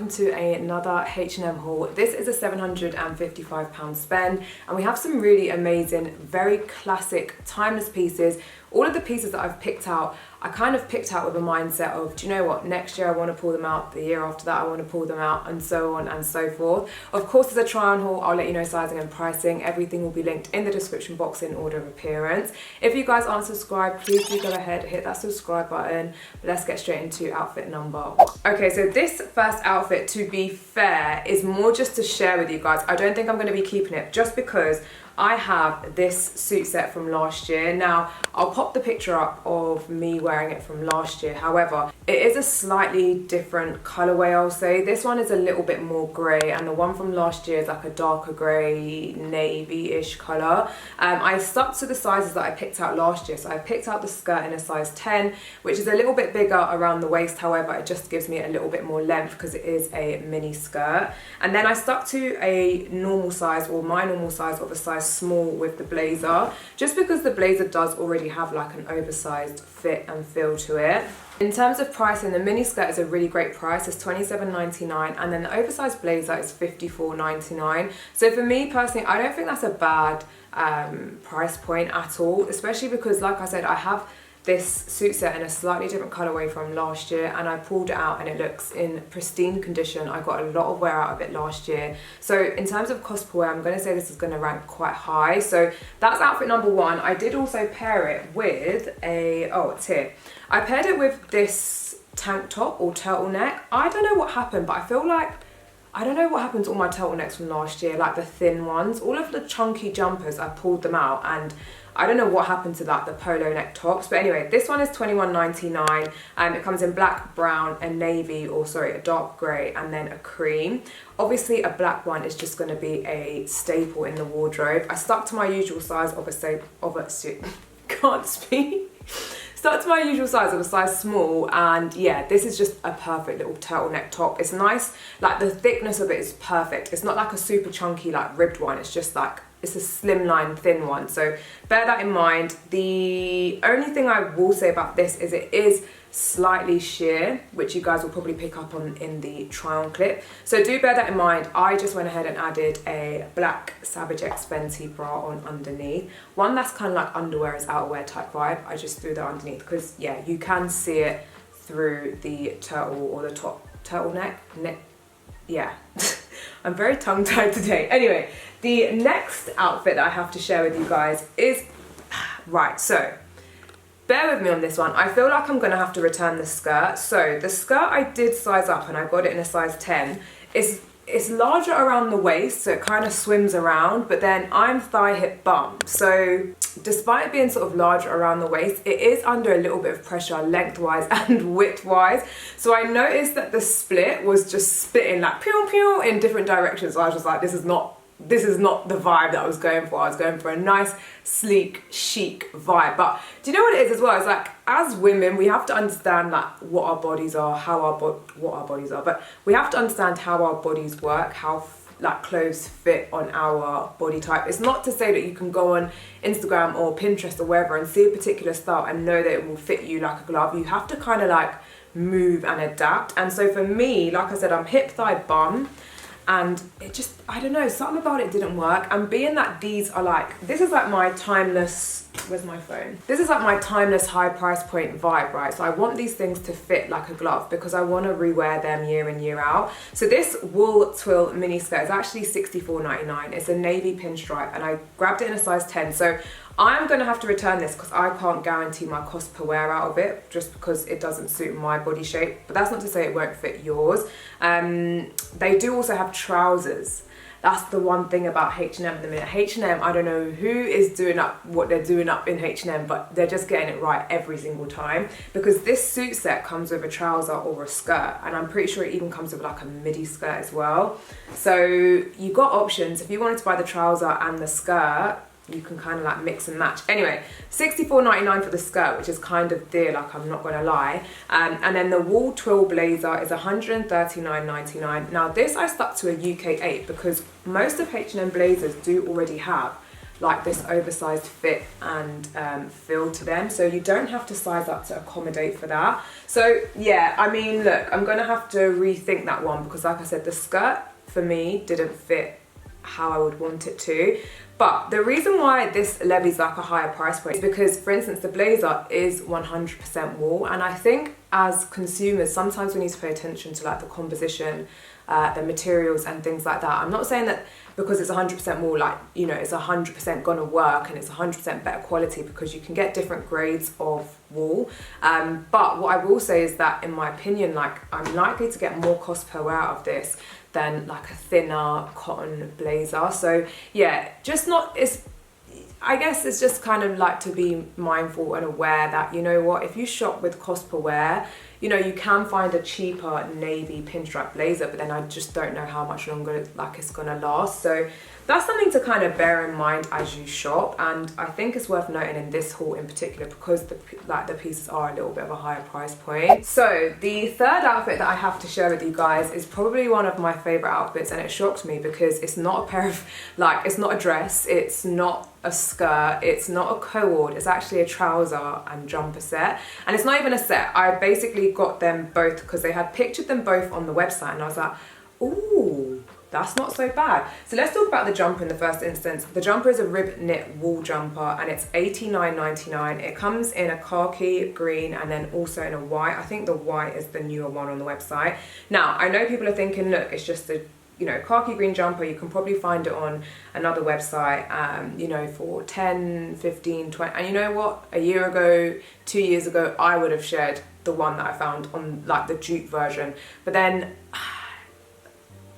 welcome to another H&M haul. This is a £755 spend and we have some really amazing, very classic, timeless pieces. All of the pieces that I've picked out, I kind of picked out with a mindset of, do you know what, next year I want to pull them out, the year after that I want to pull them out, and so on and so forth. Of course, as a try on haul, I'll let you know sizing and pricing. Everything will be linked in the description box in order of appearance. If you guys aren't subscribed, please do go ahead, hit that subscribe button. But let's get straight into outfit number one. Okay, so this first outfit, to be fair, is more just to share with you guys. I don't think I'm going to be keeping it just because I have this suit set from last year. Now, I'll pop the picture up of me wearing it from last year. However, it is a slightly different colorway, I'll say. This one is a little bit more grey, and the one from last year is like a darker grey, navy-ish color. I stuck to the sizes that I picked out last year. So I picked out the skirt in a size 10, which is a little bit bigger around the waist. However, it just gives me a little bit more length because it is a mini skirt. And then I stuck to a normal size, or my normal size, of a size small with the blazer, just because the blazer does already have like an oversized fit and feel to it. In terms of pricing, the mini skirt is a really great price. It's £27.99, and then the oversized blazer is £54.99. So for me personally, I don't think that's a bad price point at all, especially because, like I said, I have this suit set in a slightly different colorway from last year, and I pulled it out and it looks in pristine condition. I got a lot of wear out of it last year. So in terms of cost per wear, I'm going to say this is going to rank quite high. So that's outfit number one. I did also pair it with a, oh, it's here. I paired it with this tank top or turtleneck. I don't know what happened, but I feel like, I don't know what happened to all my turtlenecks from last year, like the thin ones. All of the chunky jumpers, I pulled them out, and I don't know what happened to that, the polo neck tops. But anyway, this one is £21.99, and it comes in black, brown, a navy, or sorry, a dark grey, and then a cream. Obviously, a black one is just going to be a staple in the wardrobe. I stuck to my usual size of a suit. Can't speak. Stuck to my usual size of a size small, and yeah, this is just a perfect little turtleneck top. It's nice, like the thickness of it is perfect. It's not like a super chunky, like ribbed one. It's just like, it's a slimline thin one, so bear that in mind. The only thing I will say about this is it is slightly sheer, which you guys will probably pick up on in the try on clip, so do bear that in mind. I just went ahead and added a black Savage X Fenty bra on underneath, one that's kind of like underwear is outerwear type vibe. I just threw that underneath because yeah, you can see it through the turtle or the top turtleneck neck. Yeah. I'm very tongue-tied today. Anyway, the next outfit that I have to share with you guys is, right, so bear with me on this one. I feel like I'm gonna have to return the skirt. So the skirt I did size up, and I got it in a size 10. It's larger around the waist, so it kind of swims around, but then I'm thigh hip bum. So despite being sort of larger around the waist, it is under a little bit of pressure lengthwise and widthwise. So I noticed that the split was just splitting like pew pew in different directions. So I was just like, this is not the vibe that I was going for. I was going for a nice, sleek, chic vibe. But do you know what it is as well? It's like, as women, we have to understand like what our bodies are, but we have to understand how our bodies work, how like clothes fit on our body type. It's not to say that you can go on Instagram or Pinterest or wherever and see a particular style and know that it will fit you like a glove. You have to kind of like move and adapt. And so for me, like I said, I'm hip thigh bum, and it just, I don't know, something about it didn't work. And being that these are like, this is like my timeless, where's my phone? This is like my timeless high price point vibe, right? So I want these things to fit like a glove because I want to rewear them year in, year out. So this wool twill mini skirt is actually £64.99. It's a navy pinstripe, and I grabbed it in a size 10. So I'm going to have to return this because I can't guarantee my cost per wear out of it, just because it doesn't suit my body shape. But that's not to say it won't fit yours. They do also have trousers. That's the one thing about H&M at the minute. H&M, I don't know who is doing up what they're doing up in H&M, but they're just getting it right every single time, because this suit set comes with a trouser or a skirt, and I'm pretty sure it even comes with like a midi skirt as well. So you've got options. If you wanted to buy the trouser and the skirt, you can kind of like mix and match. Anyway, £64.99 for the skirt, which is kind of dear, like I'm not gonna lie. And then the wool twill blazer is £139.99. Now this I stuck to a UK 8 because most of H&M blazers do already have like this oversized fit and feel to them, so you don't have to size up to accommodate for that. So yeah, I mean, look, I'm gonna have to rethink that one, because like I said, the skirt for me didn't fit how I would want it to. But the reason why this levies like a higher price point is because, for instance, the blazer is 100% wool, and I think as consumers sometimes we need to pay attention to like the composition, the materials and things like that. I'm not saying that because it's 100% wool, like, you know, it's 100% gonna work and it's 100% better quality, because you can get different grades of wool. But what I will say is that, in my opinion, like, I'm likely to get more cost per wear out of this than like a thinner cotton blazer. So yeah, just not, I guess it's just kind of like to be mindful and aware that, you know what, if you shop with cost per wear, you know, you can find a cheaper navy pinstripe blazer, but then I just don't know how much longer like it's gonna last. So that's something to kind of bear in mind as you shop, and I think it's worth noting in this haul in particular, because the pieces are a little bit of a higher price point. So the third outfit that I have to share with you guys is probably one of my favorite outfits, and it shocked me because it's not a pair of, like, it's not a dress, it's not a skirt, it's not a co-ord, it's actually a trouser and jumper set. And it's not even a set, I basically got them both because they had pictured them both on the website, and I was like, ooh, that's not so bad. So let's talk about the jumper in the first instance. The jumper is a rib-knit wool jumper, and it's $89.99. It comes in a khaki, green, and then also in a white. I think the white is the newer one on the website. Now, I know people are thinking, look, it's just a, you know, khaki green jumper. You can probably find it on another website, you know, for 10, 15, 20. And you know what? A year ago, 2 years ago, I would have shared the one that I found on like the dupe version. But then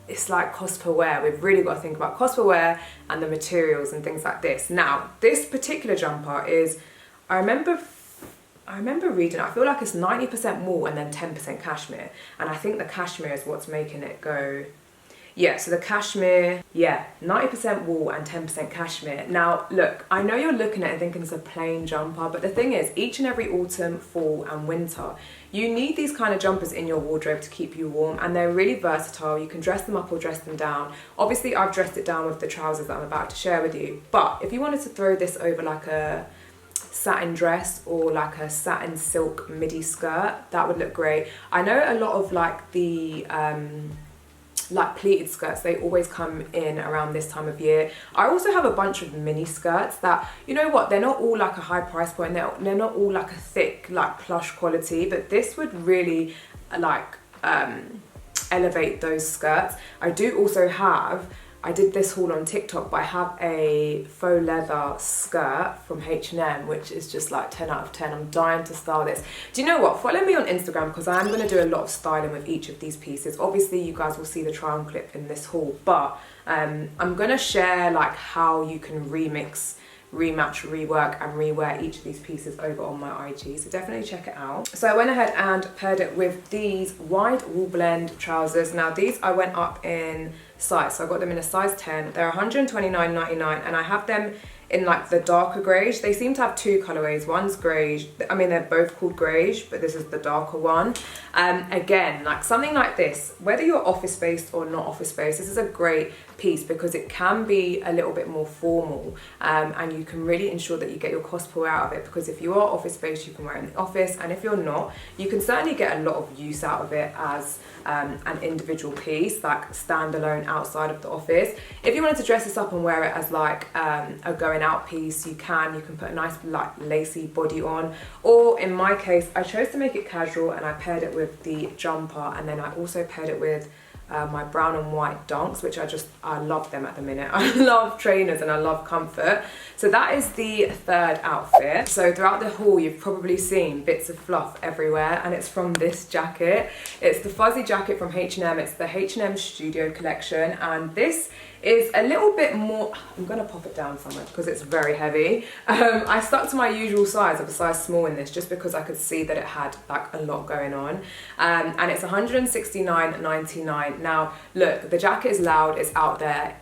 it's like cost per wear. We've really got to think about cost per wear and the materials and things like this. Now, this particular jumper is, I remember reading, I feel like it's 90% wool and then 10% cashmere. And I think the cashmere is what's making it go, yeah, so the cashmere, yeah, 90% wool and 10% cashmere. Now, look, I know you're looking at it thinking it's a plain jumper, but the thing is, each and every autumn, fall and winter, you need these kind of jumpers in your wardrobe to keep you warm, and they're really versatile. You can dress them up or dress them down. Obviously, I've dressed it down with the trousers that I'm about to share with you, but if you wanted to throw this over like a satin dress or like a satin silk midi skirt, that would look great. I know a lot of like the like pleated skirts, they always come in around this time of year. I also have a bunch of mini skirts that, you know what, they're not all like a high price point, they're not all like a thick like plush quality, but this would really like elevate those skirts. I do also have, I did this haul on TikTok, but I have a faux leather skirt from H&M, which is just like 10 out of 10. I'm dying to style this. Do you know what? Follow me on Instagram, because I am going to do a lot of styling with each of these pieces. Obviously, you guys will see the try on clip in this haul, but I'm going to share like how you can remix, rematch, rework and rewear each of these pieces over on my IG, so definitely check it out. So I went ahead and paired it with these wide wool blend trousers. Now these I went up in size, so I got them in a size 10. They're $129.99, and I have them in like the darker greige. They seem to have two colorways. One's greige, I mean they're both called greige, but this is the darker one. Again, like something like this, whether you're office based or not office based, this is a great piece because it can be a little bit more formal, and you can really ensure that you get your cost per wear out of it, because if you are office based you can wear it in the office, and if you're not, you can certainly get a lot of use out of it as an individual piece, like standalone outside of the office. If you wanted to dress this up and wear it as like a going out piece, you can put a nice like lacy body on, or in my case I chose to make it casual and I paired it with the jumper, and then I also paired it with my brown and white dunks, which I love them at the minute. I love trainers and I love comfort. So that is the third outfit. So throughout the haul you've probably seen bits of fluff everywhere, and it's from this jacket. It's the fuzzy jacket from H&M. It's the H&M Studio collection, and this is a little bit more, I'm gonna pop it down somewhere because it's very heavy. I stuck to my usual size of a size small in this just because I could see that it had like a lot going on, and it's $169.99. Now look, the jacket is loud, it's out there.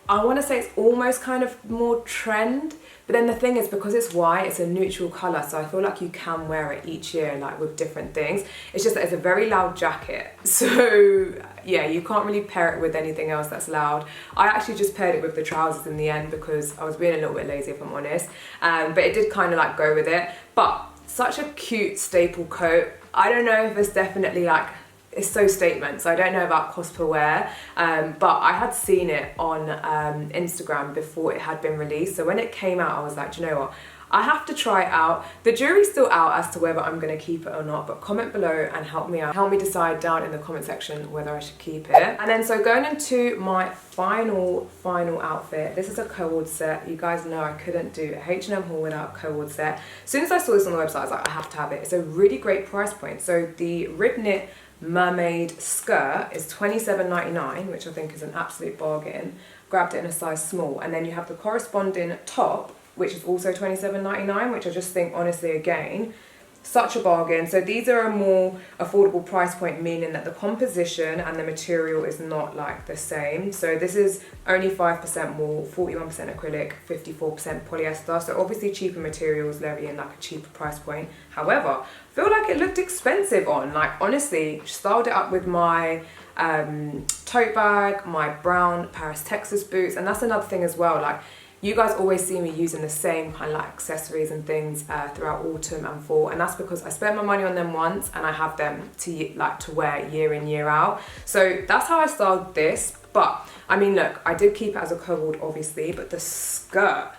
I want to say it's almost kind of more trend, But then the thing is, because it's white, it's a neutral colour, so I feel like you can wear it each year, like with different things. It's just that it's a very loud jacket, so yeah, you can't really pair it with anything else that's loud. I actually just paired it with the trousers in the end because I was being a little bit lazy, if I'm honest, but it did kind of like go with it. But such a cute staple coat. I don't know if it's definitely like, it's so statement, so I don't know about cost per wear, but I had seen it on Instagram before it had been released. So when it came out, I was like, do you know what? I have to try it out. The jury's still out as to whether I'm going to keep it or not, but comment below and help me out. Help me decide down in the comment section whether I should keep it. And then so going into my final outfit, this is a co-ord set. You guys know I couldn't do a H&M haul without a co-ord set. As soon as I saw this on the website, I was like, I have to have it. It's a really great price point. So the Rib-knit mermaid skirt is £27.99, which I think is an absolute bargain. Grabbed it in a size small, and then you have the corresponding top, which is also £27.99, which I just think, honestly, again, such a bargain. So these are a more affordable price point, meaning that the composition and the material is not like the same. So this is only 5% wool, 41% acrylic, 54% polyester. So obviously cheaper materials levying like a cheaper price point. However, I feel like it looked expensive on, like honestly, styled it up with my tote bag, my brown Paris, Texas boots. And that's another thing as well, like, you guys always see me using the same kind of like accessories and things throughout autumn and fall, and that's because I spent my money on them once and I have them to wear year in, year out. So that's how I styled this. But I mean, look, I did keep it as a co-ord obviously, but the skirt,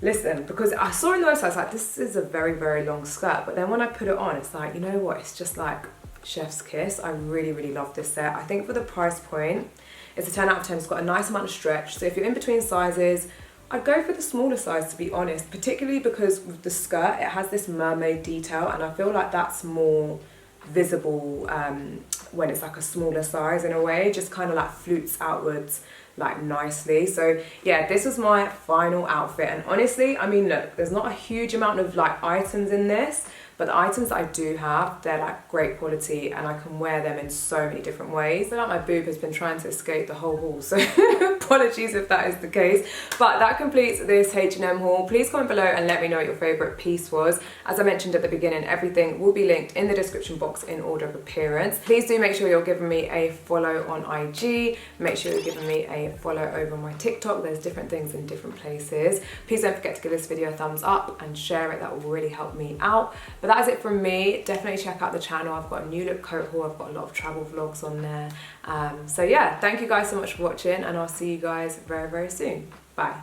listen, because I saw it on the website, I was like, this is a very, very long skirt. But then when I put it on, it's like, you know what, it's just like chef's kiss. I really, really love this set. I think for the price point, it's a 10 out of 10. It's got a nice amount of stretch. So if you're in between sizes, I'd go for the smaller size, to be honest, particularly because with the skirt, it has this mermaid detail, and I feel like that's more visible when it's like a smaller size in a way, just kind of like flutes outwards like nicely. So yeah, this was my final outfit, and honestly, I mean, look, there's not a huge amount of like items in this, but the items that I do have, they're like great quality and I can wear them in so many different ways. I feel like my boob has been trying to escape the whole haul, so apologies if that is the case. But that completes this H&M haul. Please comment below and let me know what your favourite piece was. As I mentioned at the beginning, everything will be linked in the description box in order of appearance. Please do make sure you're giving me a follow on IG. Make sure you're giving me a follow over on my TikTok. There's different things in different places. Please don't forget to give this video a thumbs up and share it. That will really help me out. But that is it from me. Definitely check out the channel. I've got a new look coat haul. I've got a lot of travel vlogs on there. So yeah, thank you guys so much for watching, and I'll see you guys very, very soon. Bye.